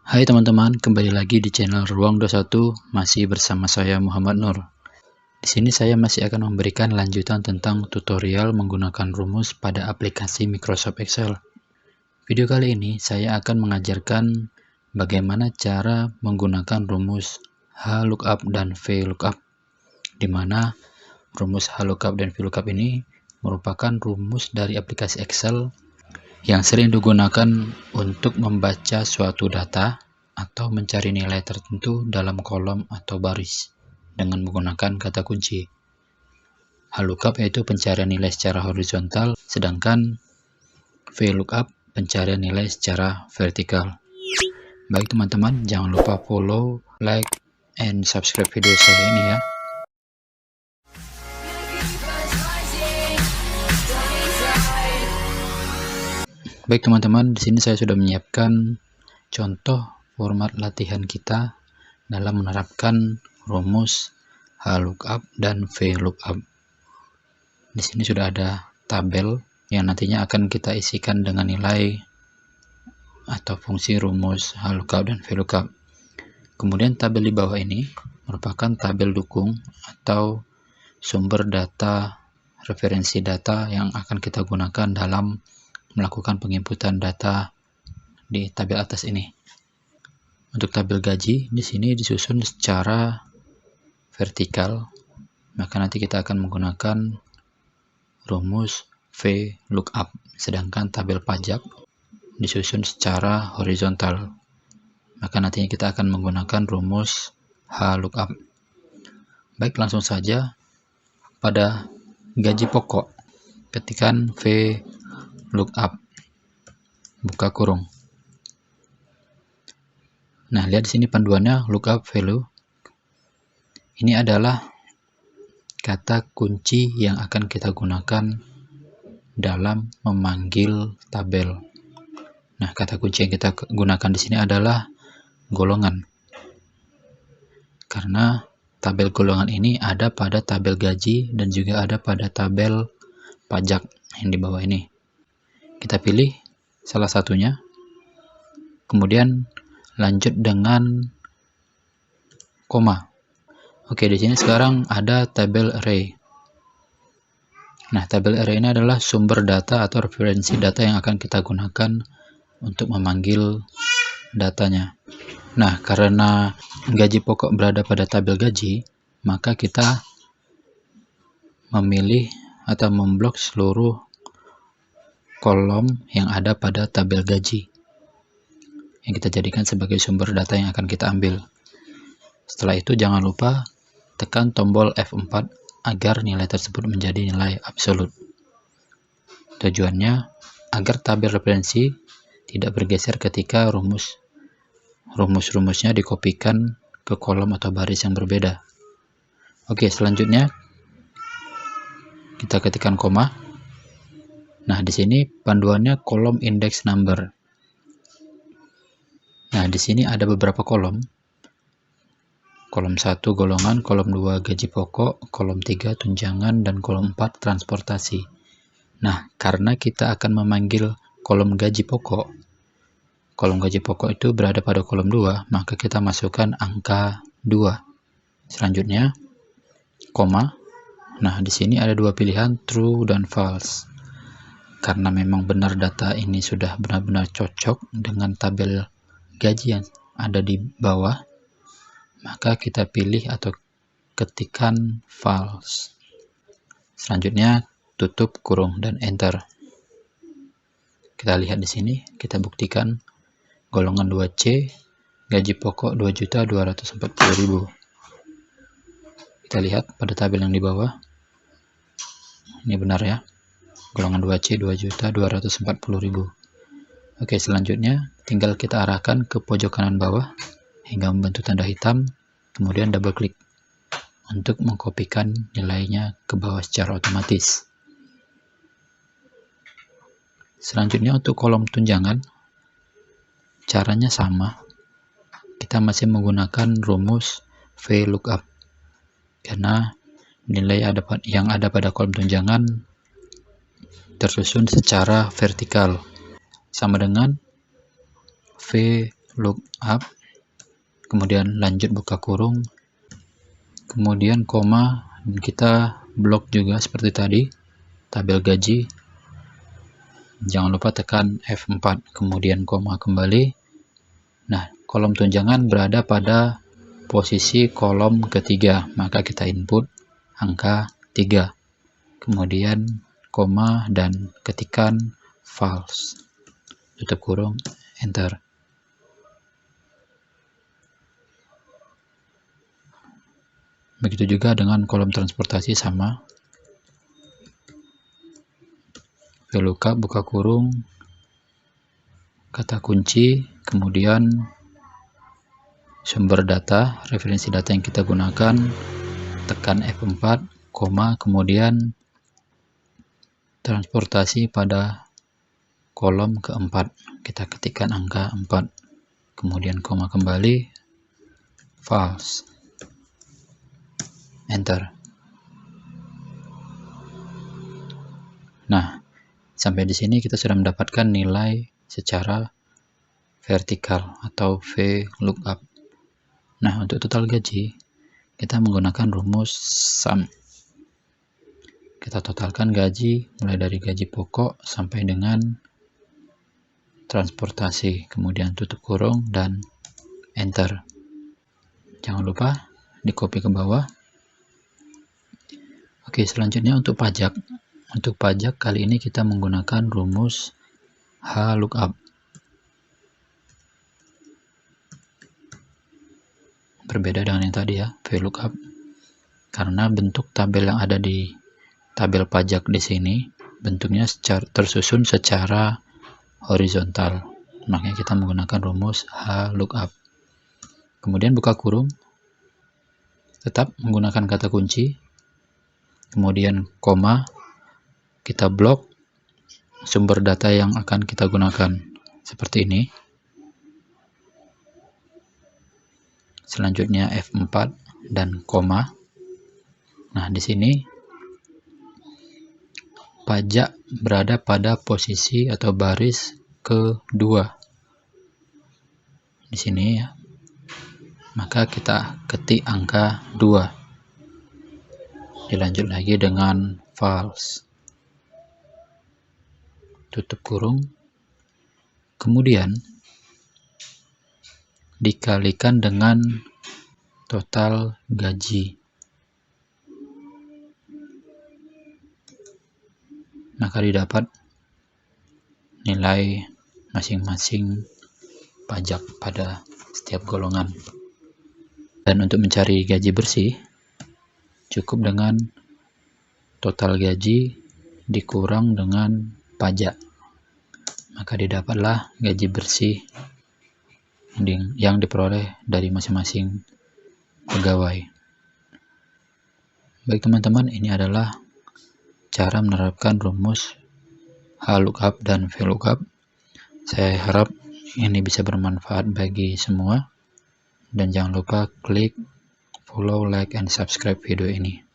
Hai teman-teman, kembali lagi di channel Ruang 21, masih bersama saya Muhammad Nur. Di sini saya masih akan memberikan lanjutan tentang tutorial menggunakan rumus pada aplikasi Microsoft Excel. Video kali ini saya akan mengajarkan bagaimana cara menggunakan rumus HLOOKUP dan VLOOKUP, di mana rumus HLOOKUP dan VLOOKUP ini merupakan rumus dari aplikasi Excel yang sering digunakan untuk membaca suatu data atau mencari nilai tertentu dalam kolom atau baris dengan menggunakan kata kunci. HLOOKUP yaitu pencarian nilai secara horizontal, sedangkan VLOOKUP pencarian nilai secara vertikal. Baik teman-teman, jangan lupa follow, like, and subscribe video saya ini ya. Baik teman-teman, di sini saya sudah menyiapkan contoh format latihan kita dalam menerapkan rumus HLOOKUP dan VLOOKUP. Di sini sudah ada tabel yang nantinya akan kita isikan dengan nilai atau fungsi rumus HLOOKUP dan VLOOKUP. Kemudian tabel di bawah ini merupakan tabel dukung atau sumber data, referensi data yang akan kita gunakan dalam melakukan penginputan data di tabel atas ini. Untuk tabel gaji di sini disusun secara vertikal, maka nanti kita akan menggunakan rumus VLOOKUP. Sedangkan tabel pajak disusun secara horizontal, maka nantinya kita akan menggunakan rumus HLOOKUP. Baik, langsung saja pada gaji pokok ketikkan VLOOKUP, buka kurung. Nah, lihat di sini panduannya lookup value. Ini adalah kata kunci yang akan kita gunakan dalam memanggil tabel. Nah, kata kunci yang kita gunakan di sini adalah golongan. Karena tabel golongan ini ada pada tabel gaji dan juga ada pada tabel pajak yang di bawah ini. Kita pilih salah satunya, kemudian lanjut dengan koma. Oke, di sini sekarang ada tabel array. Nah, tabel array ini adalah sumber data atau referensi data yang akan kita gunakan untuk memanggil datanya. Nah, karena gaji pokok berada pada tabel gaji, maka kita memilih atau memblok seluruh kolom yang ada pada tabel gaji yang kita jadikan sebagai sumber data yang akan kita ambil. Setelah itu jangan lupa tekan tombol F4 agar nilai tersebut menjadi nilai absolut. Tujuannya agar tabel referensi tidak bergeser ketika rumus-rumusnya dikopikan ke kolom atau baris yang berbeda. Oke, selanjutnya kita ketikkan koma. Nah, di sini panduannya kolom index number. Nah, di sini ada beberapa kolom. Kolom 1 golongan, kolom 2 gaji pokok, kolom 3 tunjangan, dan kolom 4 transportasi. Nah, karena kita akan memanggil kolom gaji pokok itu berada pada kolom 2, maka kita masukkan angka 2. Selanjutnya, koma. Nah, di sini ada dua pilihan, true dan false. Karena memang benar data ini sudah benar-benar cocok dengan tabel gaji yang ada di bawah, maka kita pilih atau ketikkan false. Selanjutnya tutup kurung dan enter. Kita lihat di sini, kita buktikan golongan 2C, gaji pokok 2.240.000. Kita lihat pada tabel yang di bawah. Ini benar ya. Golongan 2C 2.240.000. Oke, selanjutnya tinggal kita arahkan ke pojok kanan bawah hingga membentuk tanda hitam, kemudian double klik untuk mengkopikan nilainya ke bawah secara otomatis. Selanjutnya untuk kolom tunjangan, caranya sama. Kita masih menggunakan rumus VLOOKUP karena nilai yang ada pada kolom tunjangan tersusun secara vertikal, sama dengan lookup, kemudian lanjut buka kurung, kemudian koma, dan kita blok juga seperti tadi, tabel gaji. Jangan lupa tekan F4, kemudian koma kembali. Nah, kolom tunjangan berada pada posisi kolom ketiga, maka kita input angka 3, kemudian koma dan ketikan false, tutup kurung, enter. Begitu juga dengan kolom transportasi, sama. VLOOKUP, buka kurung, kata kunci, kemudian sumber data, referensi data yang kita gunakan, tekan F4, koma, kemudian transportasi pada kolom keempat, kita ketikkan angka 4, kemudian koma kembali, false, enter. Nah, sampai di sini kita sudah mendapatkan nilai secara vertikal atau VLOOKUP. Nah, untuk total gaji, kita menggunakan rumus SUM. Kita totalkan gaji mulai dari gaji pokok sampai dengan transportasi, kemudian tutup kurung dan enter. Jangan lupa di copy ke bawah. Oke, selanjutnya untuk pajak. Untuk pajak kali ini kita menggunakan rumus HLOOKUP. Berbeda dengan yang tadi ya, VLOOKUP. Karena bentuk tabel yang ada di tabel pajak di sini bentuknya tersusun secara horizontal. Makanya kita menggunakan rumus HLOOKUP. Kemudian buka kurung, tetap menggunakan kata kunci, kemudian koma, kita blok sumber data yang akan kita gunakan seperti ini. Selanjutnya F4 dan koma. Nah, di sini pajak berada pada posisi atau baris kedua. Di sini ya. Maka kita ketik angka 2. Dilanjut lagi dengan false. Tutup kurung. Kemudian dikalikan dengan total gaji. Maka didapat nilai masing-masing pajak pada setiap golongan. Dan untuk mencari gaji bersih, cukup dengan total gaji dikurang dengan pajak. Maka didapatlah gaji bersih yang diperoleh dari masing-masing pegawai. Baik teman-teman, ini adalah cara menerapkan rumus HLOOKUP dan VLOOKUP. Saya harap ini bisa bermanfaat bagi semua. Dan jangan lupa klik follow, like, and subscribe video ini.